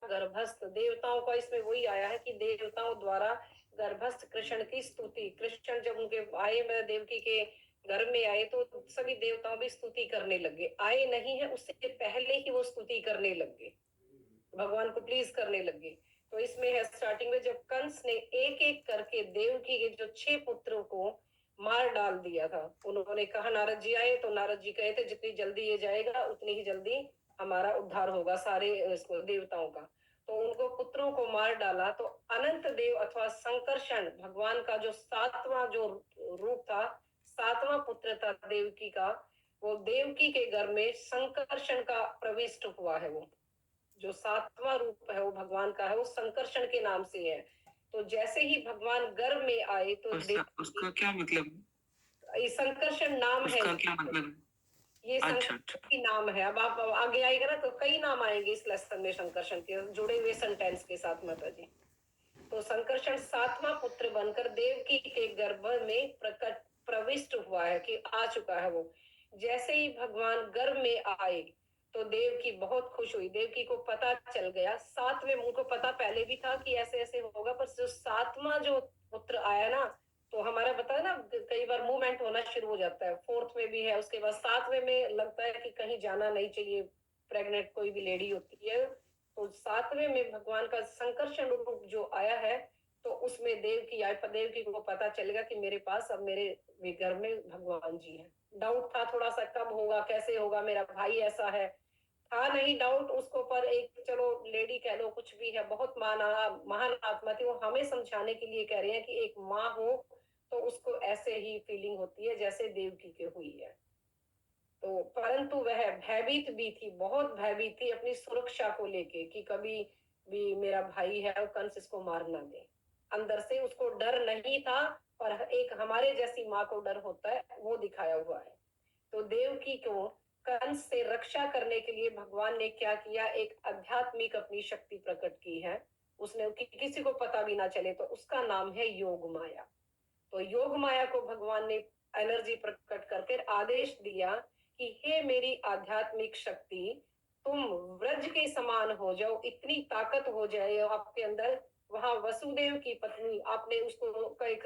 गर्भस्थ, देवताओं का इसमें वही आया है कि देवताओं द्वारा गर्भस्थ कृष्ण की स्तुति, कृष्ण जब उनके आए में देवकी के घर में आए तो सभी देवताओं भी स्तुति करने लगे, आए नहीं है उससे पहले ही वो स्तुति करने लगे, भगवान को प्लीज करने लगे। तो इसमें है स्टार्टिंग में जब कंस ने एक एक करके देवकी के जो 6 पुत्रों को मार डाल दिया था, उन्होंने कहा, नारद जी आए तो नारद जी कहे थे जितनी जल्दी ये जाएगा उतनी ही जल्दी हमारा उद्धार होगा सारे इसको देवताओं का। तो उनको पुत्रों को मार डाला तो अनंत देव अथवा संकर्षण भगवान का जो 7वां जो रूप था, 7वां पुत्र था देवकी का, वो देवकी के घर में संकर्षण का प्रविष्ट हुआ है। वो जो 7वां रूप है वो भगवान का है, वो संकर्षण के नाम से है। तो जैसे ही भगवान गर्भ में आए तो उसका क्या मतलब? ये संकर्षण नाम है, उसका क्या मतलब? ये संकर्षण की नाम है। अब आप आगे आएगा ना तो कई नाम आएंगे इस लेसन में संकर्षण के जुड़े हुए सेंटेंस के साथ माता जी। तो संकर्षण 7वां पुत्र बनकर देवकी के गर्भ में प्रकट प्रविष्ट हुआ है कि आ चुका है वो। जैसे ही भगवान गर्भ में आए तो देवकी बहुत खुश हुई, देवकी को पता चल गया, 7वें मुंह को पता पहले भी था कि ऐसे ऐसे होगा, पर जो 7वां जो पुत्र आया ना तो हमारा पता है ना कई बार मूवमेंट होना शुरू हो जाता है, 4th में भी है, उसके बाद 7वें में लगता है कि कहीं जाना नहीं चाहिए, प्रेग्नेंट कोई भी लेडी होती है। तो 7वें में भगवान का संकर्षण रूप जो आया है तो उसमें देवकी को पता चलेगा कि मेरे पास अब मेरे घर में भगवान जी हैं। डाउट था थोड़ा सा कब होगा कैसे होगा, मेरा भाई ऐसा है, था नहीं डाउट उसको, पर एक चलो लेडी कह लो कुछ भी है, बहुत महान आत्मा थी, वो हमें समझाने के लिए कह रहे हैं कि एक माँ हो तो उसको ऐसे ही फीलिंग होती है जैसे देवकी के हुई है। तो परंतु वह भयभीत भी थी, बहुत भयभीत थी अपनी सुरक्षा को लेके कि कभी भी मेरा भाई है और कंस इसको मार ना दे। अंदर से उसको डर नहीं था, पर एक हमारे जैसी माँ को डर होता है वो दिखाया हुआ है। तो देवकी को कंस से रक्षा करने के लिए भगवान ने क्या किया, एक आध्यात्मिक अपनी शक्ति प्रकट की है, उसने किसी को पता भी ना चले, तो उसका नाम है योग माया। तो योग माया को भगवान ने एनर्जी प्रकट करके आदेश दिया कि हे मेरी आध्यात्मिक शक्ति, तुम व्रज के समान हो जाओ, इतनी ताकत हो जाए आपके अंदर। वहां वसुदेव की पत्नी, आपने उसको का एक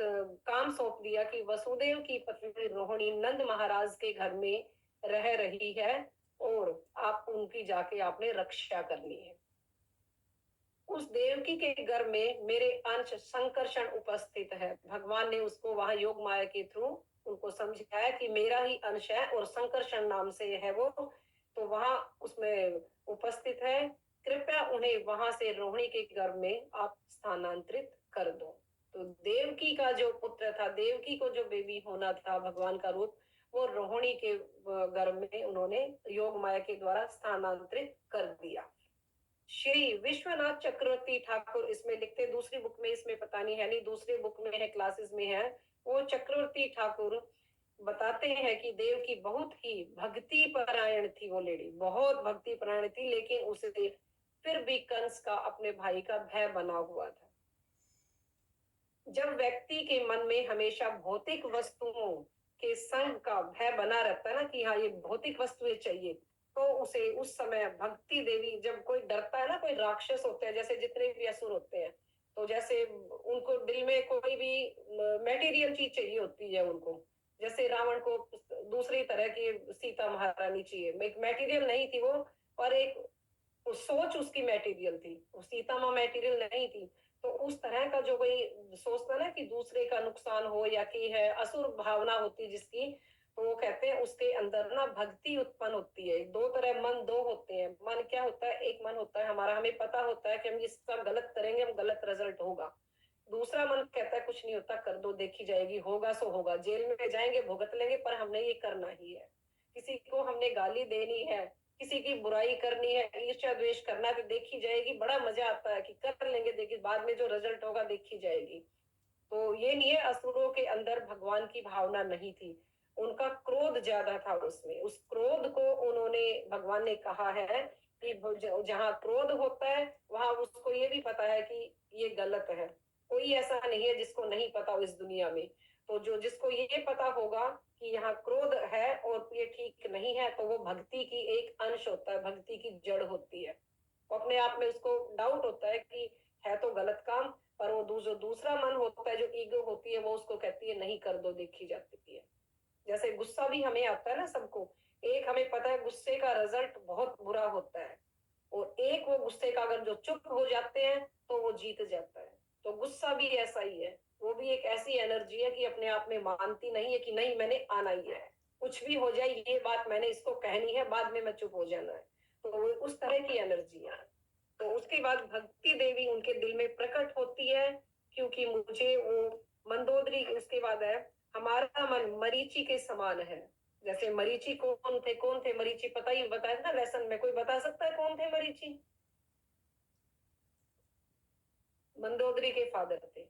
काम सौंप दिया कि वसुदेव की पत्नी रोहिणी नंद महाराज के घर में रह रही है और आप उनकी जाके आपने रक्षा करनी है। उस देवकी के घर में मेरे अंश संकर्षण उपस्थित है, भगवान ने उसको वहां योग माया के थ्रू उनको समझाया कि मेरा ही अंश है और संकर्षण नाम से है वो, तो वहां उसमें उपस्थित है, कृपया उन्हें वहां से रोहिणी के घर में आप स्थानांतरित कर दो। तो देवकी का जो पुत्र था, देवकी को जो बेबी होना था भगवान का रूप, वो रोहिणी के घर में उन्होंने योग माया के द्वारा स्थानांतरित कर दिया। श्री विश्वनाथ चक्रवर्ती ठाकुर इसमें लिखते, दूसरी बुक में इसमें पता नहीं है, नहीं दूसरी बुक में है, क्लासेस में है, वो चक्रवर्ती ठाकुर बताते हैं कि देव की बहुत ही भक्ति परायण थी वो लेडी, बहुत भक्ति परायण थी, लेकिन उसे फिर भी कंस का अपने भाई का भय बना हुआ था। जब व्यक्ति के मन में हमेशा भौतिक वस्तुओं के संग का भय बना रहता है ना कि हाँ ये भौतिक वस्तुएं चाहिए, तो उसे उस समय भक्ति देवी, जब कोई डरता है ना, कोई राक्षस होते हैं जैसे जितने भी असुर होते हैं, तो जैसे उनको दिल में कोई भी मटेरियल चीज चाहिए होती है उनको, जैसे रावण को दूसरी तरह की सीता महारानी चाहिए, एक मटेरियल नहीं थी वो, पर एक सोच उसकी मटेरियल थी, वो सीता माँ मटेरियल नहीं थी। तो उस तरह का जो कोई सोचता ना कि दूसरे का नुकसान हो या कि है, असुर भावना होती जिसकी, तो वो कहते हैं उसके अंदर ना भक्ति उत्पन्न होती है। दो तरह मन दो होते हैं, मन क्या होता है, एक मन होता है हमारा, हमें पता होता है कि हम इसका गलत करेंगे हम गलत रिजल्ट होगा। दूसरा मन कहता है कुछ नहीं होता, कर दो देखी जाएगी, होगा सो होगा, जेल में जाएंगे भुगत लेंगे, पर हमने ये करना ही है। किसी को हमने गाली देनी है, किसी की बुराई करनी है, ईर्ष्या द्वेष करना है, तो देखी जाएगी, बड़ा मजा आता है कि कर लेंगे, देखिए बाद में जो रिजल्ट होगा देखी जाएगी। तो ये नहीं है, असुरों के अंदर भगवान की भावना नहीं थी, उनका क्रोध ज्यादा था उसमें, उस क्रोध को उन्होंने, भगवान ने कहा है कि जहां क्रोध होता है वहां उसको ये भी पता है कि ये गलत है, कोई ऐसा नहीं है जिसको नहीं पता हो इस दुनिया में। तो जो जिसको ये पता होगा कि यहाँ क्रोध है और ये ठीक नहीं है, तो वो भक्ति की एक अंश होता है, भक्ति की जड़ होती है। अपने आप में उसको डाउट होता है कि है तो गलत काम, पर वो जो दूसरा मन होता है, जो ईगो होती है, वो उसको कहती है नहीं कर दो, देखी जाती है। जैसे गुस्सा भी हमें आता है ना सबको, एक हमें पता है गुस्से का रिजल्ट बहुत बुरा होता है, और एक वो गुस्से का अगर जो चुप हो जाते हैं तो वो जीत जाता है। तो गुस्सा भी ऐसा ही है, वो भी एक ऐसी एनर्जी है कि अपने आप में मानती नहीं है कि नहीं मैंने आना ही है, कुछ भी हो जाए ये बात मैंने इसको कहनी है, बाद में मैं चुप हो जाना है। तो वो उस तरह की एनर्जी है। तो उसके बाद भक्ति देवी उनके दिल में प्रकट होती है, क्योंकि मुझे वो मंदोदरी, उसके बाद है हमारा मन मरीची के समान है। जैसे मरीची कौन थे मरीची, पता ही बताया ना लेसन में, कोई बता सकता है कौन थे मरीची? मंदोदरी के फादर थे,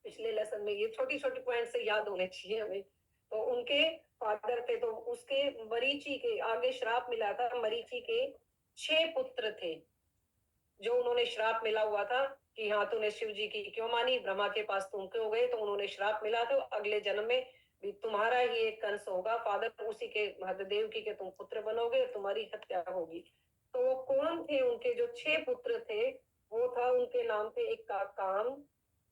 पिछले लेसन में, ये छोटी छोटी पॉइंट से याद होने चाहिए हमें। तो उनके फादर थे, तो उसके मरीची के आगे श्राप मिला था, मरीची के 6 पुत्र थे, जो उन्होंने श्राप मिला हुआ था कि हाँ तूने शिव जी की क्यों मानी, ब्रह्मा के पास तुम क्यों गए, तो उन्होंने श्राप मिला था अगले जन्म में भी तुम्हारा ही एक कंस होगा, फादर उसी के महादेव की के तुम पुत्र बनोगे, तुम्हारी हत्या होगी। तो वो कौन थे? उनके जो 6 पुत्र थे, वो था, उनके नाम थे, एक का काम,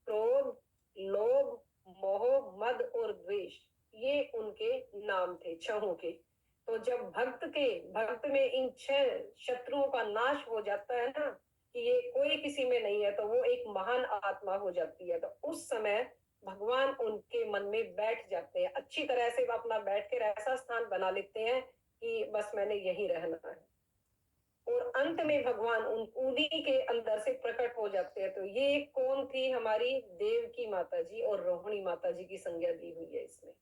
क्रोध, लोभ, मोह, मद और द्वेष, ये उनके नाम थे छहों के। तो जब भक्त में इन 6 शत्रुओं का नाश हो जाता है ना, कि ये कोई किसी में नहीं है, तो वो एक महान आत्मा हो जाती है। तो उस समय भगवान उनके मन में बैठ जाते हैं, अच्छी तरह से वो अपना बैठ कर ऐसा स्थान बना लेते हैं कि बस मैंने यही रहना है। और अंत में भगवान उन्हीं के अंदर से प्रकट हो जाते हैं। तो ये कौन थी? हमारी देव की माता जी और रोहिणी माता जी की संज्ञा दी हुई है इसमें,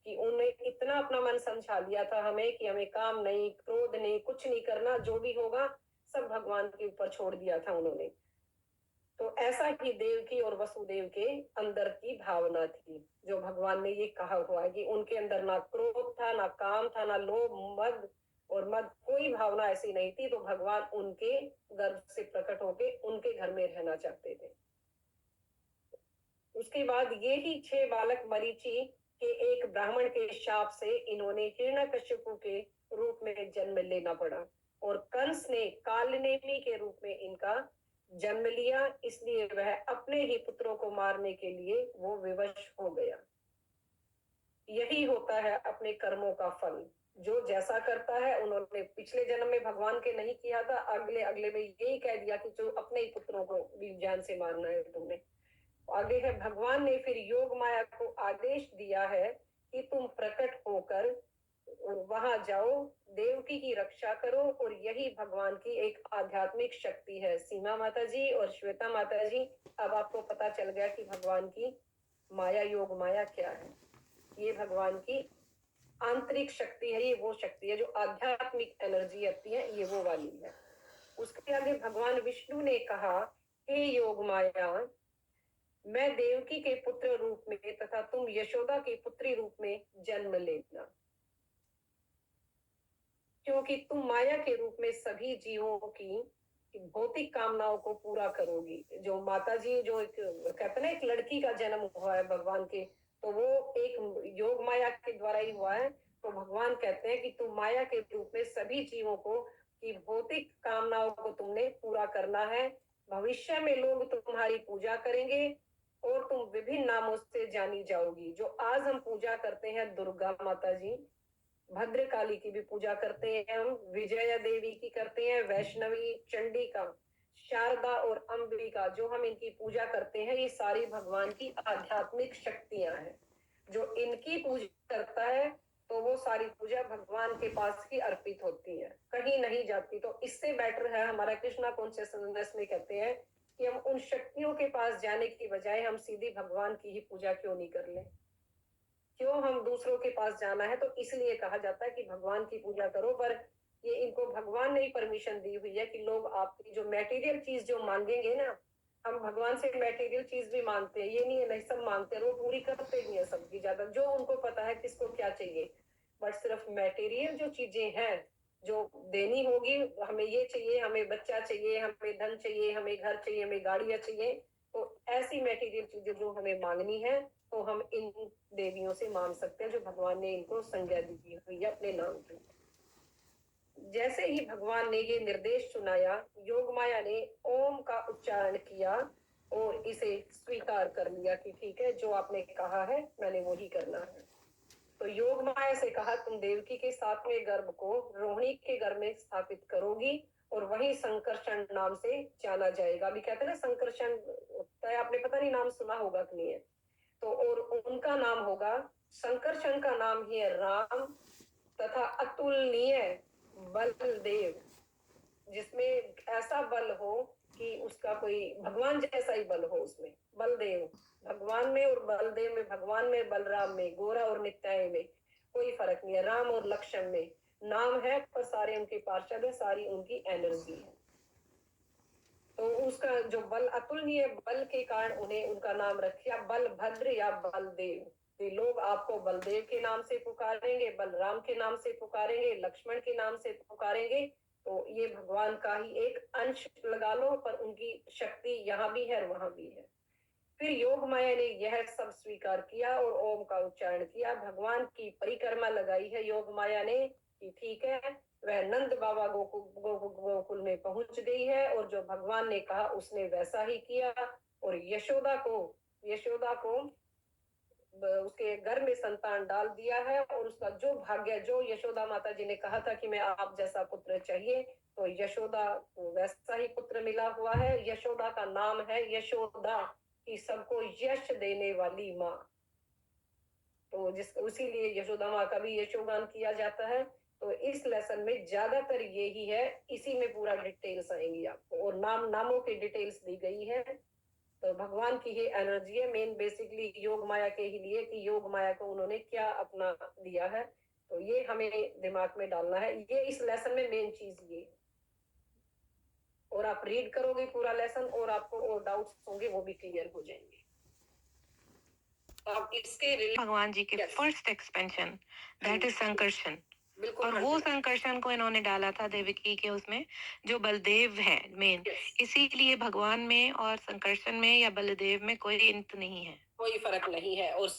कि उन्हें इतना अपना मन समझा लिया था हमें कि हमें काम नहीं, क्रोध नहीं, कुछ नहीं करना, जो भी होगा सब भगवान के ऊपर छोड़ दिया था उन्होंने। तो ऐसा ही देव की और वसुदेव के अंदर की भावना थी, जो भगवान ने ये कहा हुआ है कि उनके अंदर ना क्रोध था, ना काम था, ना लोभ, मद और मद, कोई भावना ऐसी नहीं थी। तो भगवान उनके गर्भ से प्रकट होके उनके घर में रहना चाहते थे। उसके बाद ये ही 6 बालक मरीचि के एक ब्राह्मण के शाप से इन्होंने हिरण्यकश्यपु के रूप में जन्म लेना पड़ा, और कंस ने कालनेमी के रूप में इनका जन्म लिया, इसलिए वह अपने ही पुत्रों को मारने के लिए वो विवश हो गया। यही होता है अपने कर्मों का फल, जो जैसा करता है। उन्होंने पिछले जन्म में भगवान के नहीं किया था, अगले अगले में यही कह दिया कि जो अपने ही पुत्रों को भी जान से मारना है तुमने। आगे है, भगवान ने फिर योग माया को आदेश दिया है कि तुम प्रकट होकर वहां जाओ, देवकी की रक्षा करो, और यही भगवान की एक आध्यात्मिक शक्ति है। सीमा माता जी और श्वेता माता जी, अब आपको पता चल गया कि भगवान की माया, योग माया क्या है। ये भगवान की आंतरिक शक्ति है, ये वो शक्ति है जो आध्यात्मिक एनर्जी आती है, ये वो वाली है। उसके आगे भगवान विष्णु ने कहा, हे योग माया, मैं देवकी के पुत्र रूप में तथा तुम यशोदा के पुत्री रूप में जन्म लेना, क्योंकि तुम माया के रूप में सभी जीवों की भौतिक कामनाओं को पूरा करोगी। जो माता जी, जो एक कहते ना, एक लड़की का जन्म हुआ है भगवान के, तो वो एक योग माया के द्वारा ही हुआ है। तो भगवान कहते हैं कि तुम माया के रूप में सभी जीवों को की भौतिक कामनाओं को तुमने पूरा करना है। भविष्य में लोग तुम्हारी पूजा करेंगे और तुम विभिन्न नामों से जानी जाओगी। जो आज हम पूजा करते हैं दुर्गा माता जी, भद्रकाली की भी पूजा करते हैं हम, विजया देवी की करते हैं, वैष्णवी, चंडिका, शारदा और अंबिका, जो हम इनकी पूजा करते हैं, ये सारी भगवान की आध्यात्मिक शक्तियां हैं। जो इनकी पूजा करता है तो वो सारी पूजा भगवान के पास ही अर्पित होती है, कहीं नहीं जाती। तो इससे बेटर है, हमारा कृष्णा कॉन्शियसनेस में कहते हैं कि हम उन शक्तियों के पास जाने की बजाय हम सीधी भगवान की ही पूजा क्यों नहीं कर ले, क्यों हम दूसरों के पास जाना है। तो इसलिए कहा जाता है कि भगवान की पूजा करो, पर ये इनको भगवान ने ही परमिशन दी हुई है कि लोग आपकी जो मटेरियल चीज जो मांगेंगे ना, हम भगवान से मटेरियल चीज भी मांगते हैं, ये नहीं है नहीं सब मांगते हैं, वो पूरी करते नहीं है सबकी ज्यादा, जो उनको पता है किसको क्या चाहिए। बट सिर्फ मटेरियल जो चीजें हैं जो देनी होगी, हमें ये चाहिए, हमें बच्चा चाहिए, हमें धन चाहिए, हमें घर चाहिए, हमें गाड़ियां चाहिए, तो ऐसी मटेरियल चीजें जो हमें मांगनी है, तो हम इन देवियों से मांग सकते हैं, जो भगवान ने इनको संज्ञा दी हुई है अपने नाम की। जैसे ही भगवान ने ये निर्देश सुनाया, योग माया ने ओम का उच्चारण किया और इसे स्वीकार कर लिया कि ठीक है, जो आपने कहा है मैंने वही करना है। तो योग माया से कहा, तुम देवकी के 7वें गर्भ को रोहिणी के गर्भ में स्थापित करोगी और वही संकर्षण नाम से जाना जाएगा। अभी कहते हैं ना संकर्षण, आपने पता नहीं नाम सुना होगा कि नहीं है। तो और उनका नाम होगा, संकर्षण का नाम ही है राम तथा अतुलनीय बलदेव, जिसमें ऐसा बल हो कि उसका कोई भगवान जैसा ही बल हो उसमें। बलदेव भगवान में और बलदेव में, भगवान में बलराम में, गोरा और नित्याय में कोई फर्क नहीं है। राम और लक्ष्मण में नाम है पर सारे उनके पार्षद है, सारी उनकी एनर्जी है। तो उसका जो बल, अतुलनीय बल के कारण उन्हें उनका नाम रखा बलभद्र या बलदेव। तो लोग आपको बलदेव के नाम से पुकारेंगे, बलराम के नाम से पुकारेंगे, लक्ष्मण के नाम से पुकारेंगे। तो ये भगवान का ही एक अंश लगा लो, पर उनकी शक्ति यहाँ भी है और वहां भी है। फिर योग माया ने यह सब स्वीकार किया और ओम का उच्चारण किया। भगवान की परिक्रमा लगाई है योग माया ने कि ठीक है, वह नंद बाबा गोकुल में पहुंच गई है और जो भगवान ने कहा उसने वैसा ही किया। और यशोदा को उसके घर में संतान डाल दिया है और उसका जो भाग्य, जो यशोदा माता जी ने कहा था कि मैं आप जैसा पुत्र चाहिए, तो यशोदा को वैसा ही पुत्र मिला हुआ है। यशोदा का नाम है यशोदा, कि सबको यश देने वाली माँ। तो जिस उसी लिए यशोदा माँ का भी यशोगान किया जाता है। तो इस लेसन में ज्यादातर यही है, इसी में पूरा डिटेल्स आएंगी आपको और नामों की डिटेल्स दी गई है। तो भगवान की ही एनर्जी है मेन, बेसिकली योग माया के ही लिए, कि योग माया को उन्होंने क्या अपना दिया है। तो ये हमें दिमाग में डालना है, ये इस लेसन में मेन चीज ये। और आप रीड करोगे पूरा लेसन और आपको और डाउट्स होंगे वो भी क्लियर हो जाएंगे। आप इसके भगवान जी के Yes. First expansion, that is Sankarshan. बिल्कुल। और वो संकर्षण को इन्होंने डाला था देवकी के उसमें, जो बलदेव है मेन। Yes. इसीलिए भगवान में और संकर्षण में या बलदेव में कोई अंत नहीं है, कोई फर्क नहीं है। और